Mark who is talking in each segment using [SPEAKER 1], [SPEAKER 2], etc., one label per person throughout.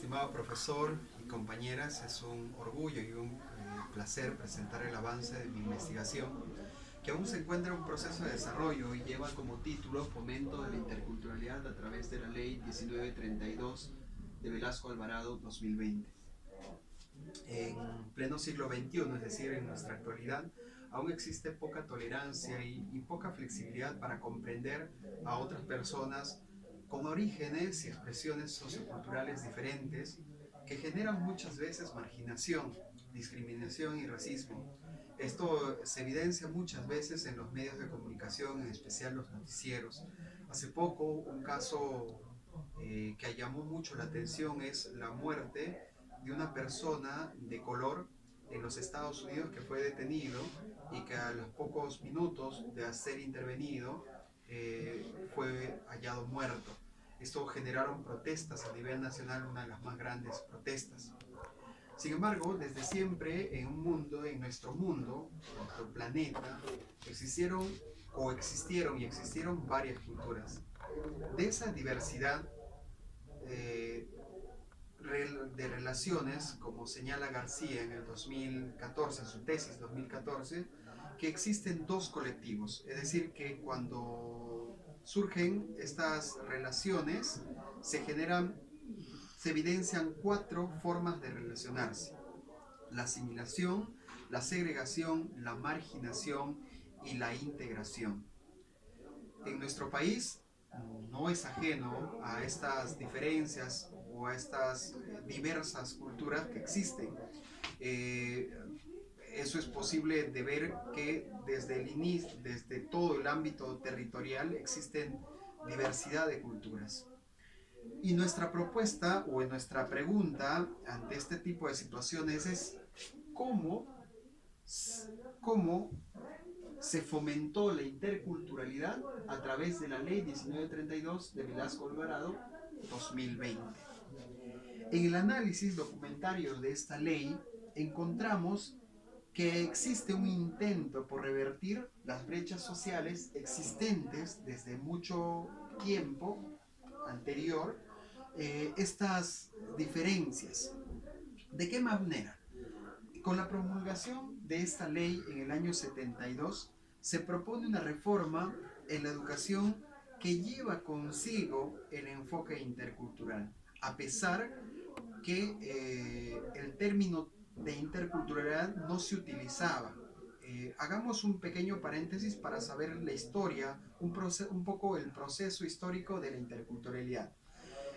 [SPEAKER 1] Estimado profesor y compañeras, es un orgullo y un placer presentar el avance de mi investigación, que aún se encuentra en un proceso de desarrollo y lleva como título Fomento de la Interculturalidad a través de la Ley 1932 de Velasco Alvarado 2020. En pleno siglo XXI, es decir, en nuestra actualidad, aún existe poca tolerancia y poca flexibilidad para comprender a otras personas con orígenes y expresiones socioculturales diferentes que generan muchas veces marginación, discriminación y racismo. Esto se evidencia muchas veces en los medios de comunicación, en especial los noticieros. Hace poco, un caso que llamó mucho la atención es la muerte de una persona de color en los Estados Unidos que fue detenido y que a los pocos minutos de ser intervenido fue hallado muerto. Esto generaron protestas a nivel nacional, una de las más grandes protestas. Sin embargo, desde siempre en nuestro mundo, en nuestro planeta, existieron varias culturas. De esa diversidad eh, de relaciones, como señala García en el 2014, en su tesis 2014, que existen dos colectivos, es decir, que cuando surgen estas relaciones se evidencian cuatro formas de relacionarse: la asimilación, la segregación, la marginación y la integración. En nuestro país no es ajeno a estas diferencias o a estas diversas culturas que existen. Eh, Eso es posible de ver que desde el inicio, desde todo el ámbito territorial, existen diversidad de culturas. Y nuestra propuesta o nuestra pregunta ante este tipo de situaciones es cómo, cómo se fomentó la interculturalidad a través de la Ley 1932 de Velasco Alvarado 2020. En el análisis documentario de esta ley encontramos que existe un intento por revertir las brechas sociales existentes desde mucho tiempo anterior, estas diferencias. ¿De qué manera? Con la promulgación de esta ley en el año 72, se propone una reforma en la educación que lleva consigo el enfoque intercultural, a pesar que el término de interculturalidad no se utilizaba. Hagamos un pequeño paréntesis para saber la historia, un poco el proceso histórico de la interculturalidad.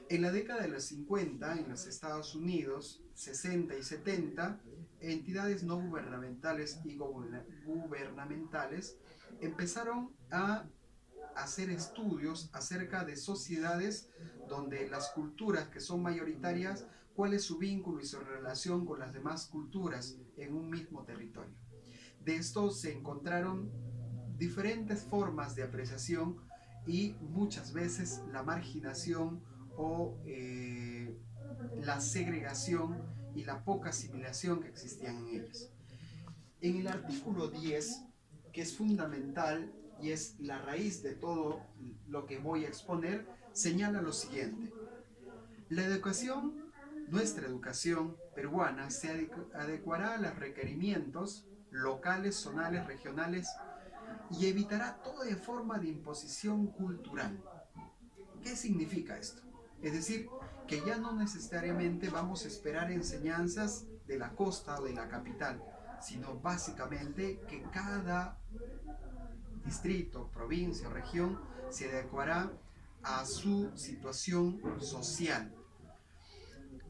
[SPEAKER 1] En la década de los 50, en los Estados Unidos, 60 y 70, entidades no gubernamentales y gubernamentales empezaron a hacer estudios acerca de sociedades donde las culturas que son mayoritarias, cuál es su vínculo y su relación con las demás culturas en un mismo territorio. De esto se encontraron diferentes formas de apreciación y muchas veces la marginación o la segregación y la poca asimilación que existían en ellas. En el artículo 10, que es fundamental y es la raíz de todo lo que voy a exponer, señala lo siguiente: la educación, nuestra educación peruana, se adecuará a los requerimientos locales, zonales, regionales y evitará toda forma de imposición cultural. ¿Qué significa esto? Es decir, que ya no necesariamente vamos a esperar enseñanzas de la costa o de la capital, sino básicamente que cada distrito, provincia o región se adecuará a su situación social.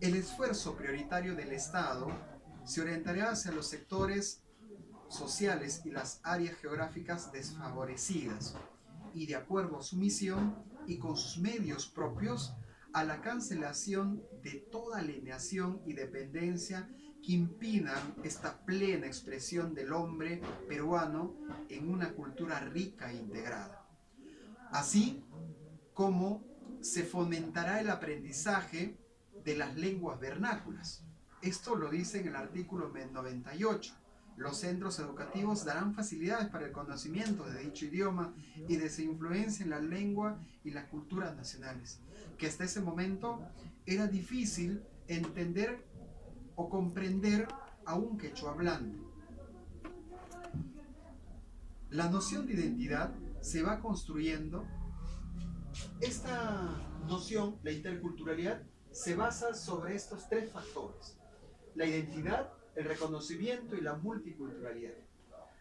[SPEAKER 1] El esfuerzo prioritario del Estado se orientará hacia los sectores sociales y las áreas geográficas desfavorecidas, y de acuerdo a su misión y con sus medios propios, a la cancelación de toda alienación y dependencia que impidan esta plena expresión del hombre peruano en una cultura rica e integrada. Así como se fomentará el aprendizaje de las lenguas vernáculas. Esto lo dice en el artículo 98. Los centros educativos darán facilidades para el conocimiento de dicho idioma y de su influencia en la lengua y las culturas nacionales, que hasta ese momento era difícil entender o comprender a un quechua hablante. La noción de identidad se va construyendo. Esta noción, la interculturalidad, se basa sobre estos tres factores: la identidad, el reconocimiento y la multiculturalidad.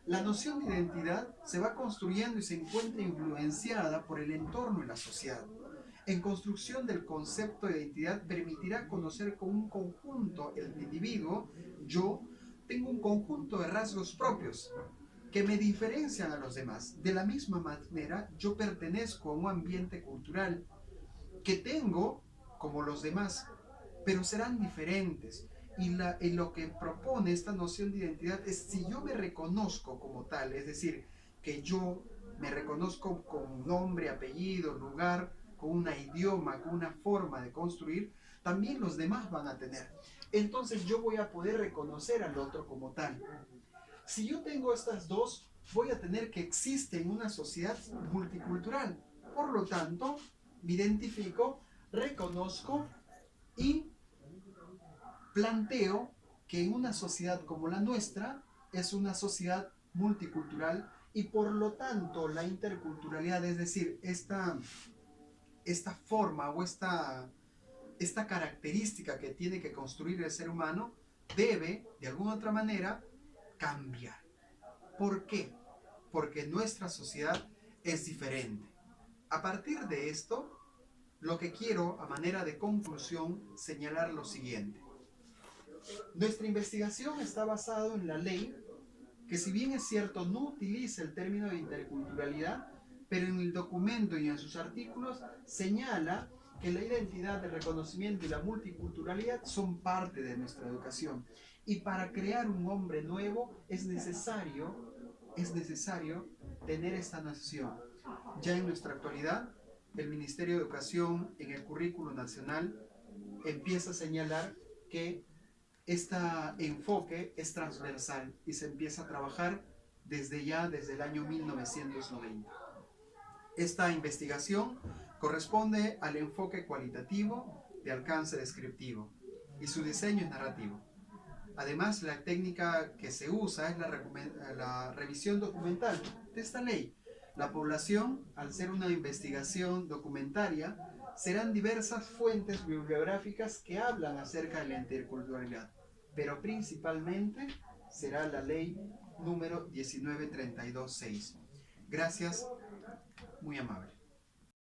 [SPEAKER 1] La noción de identidad se va construyendo y se encuentra influenciada por el entorno y la sociedad. En construcción del concepto de identidad permitirá conocer como un conjunto el individuo. Yo tengo un conjunto de rasgos propios que me diferencian a los demás. De la misma manera, yo pertenezco a un ambiente cultural que tengo como los demás, pero serán diferentes. Y lo que propone esta noción de identidad es, si yo me reconozco como tal, es decir, que yo me reconozco con nombre, apellido, lugar, con un idioma, con una forma de construir, también los demás van a tener. Entonces yo voy a poder reconocer al otro como tal. Si yo tengo estas dos, voy a tener que existe en una sociedad multicultural. Por lo tanto, me identifico, reconozco y planteo que en una sociedad como la nuestra es una sociedad multicultural y por lo tanto la interculturalidad, es decir, esta forma o esta característica que tiene que construir el ser humano, debe de alguna otra manera cambiar. ¿Por qué? Porque nuestra sociedad es diferente. A partir de esto, lo que quiero a manera de conclusión señalar lo siguiente. Nuestra investigación está basada en la ley, que si bien es cierto no utiliza el término de interculturalidad, pero en el documento y en sus artículos señala que la identidad, el reconocimiento y la multiculturalidad son parte de nuestra educación. Y para crear un hombre nuevo es necesario tener esta noción. Ya en nuestra actualidad, el Ministerio de Educación en el currículo nacional empieza a señalar que este enfoque es transversal y se empieza a trabajar desde el año 1990. Esta investigación corresponde al enfoque cualitativo de alcance descriptivo y su diseño es narrativo. Además, la técnica que se usa es la revisión documental de esta ley. La población, al ser una investigación documentaria, serán diversas fuentes bibliográficas que hablan acerca de la interculturalidad, pero principalmente será la ley número 1932-6. Gracias, muy amable.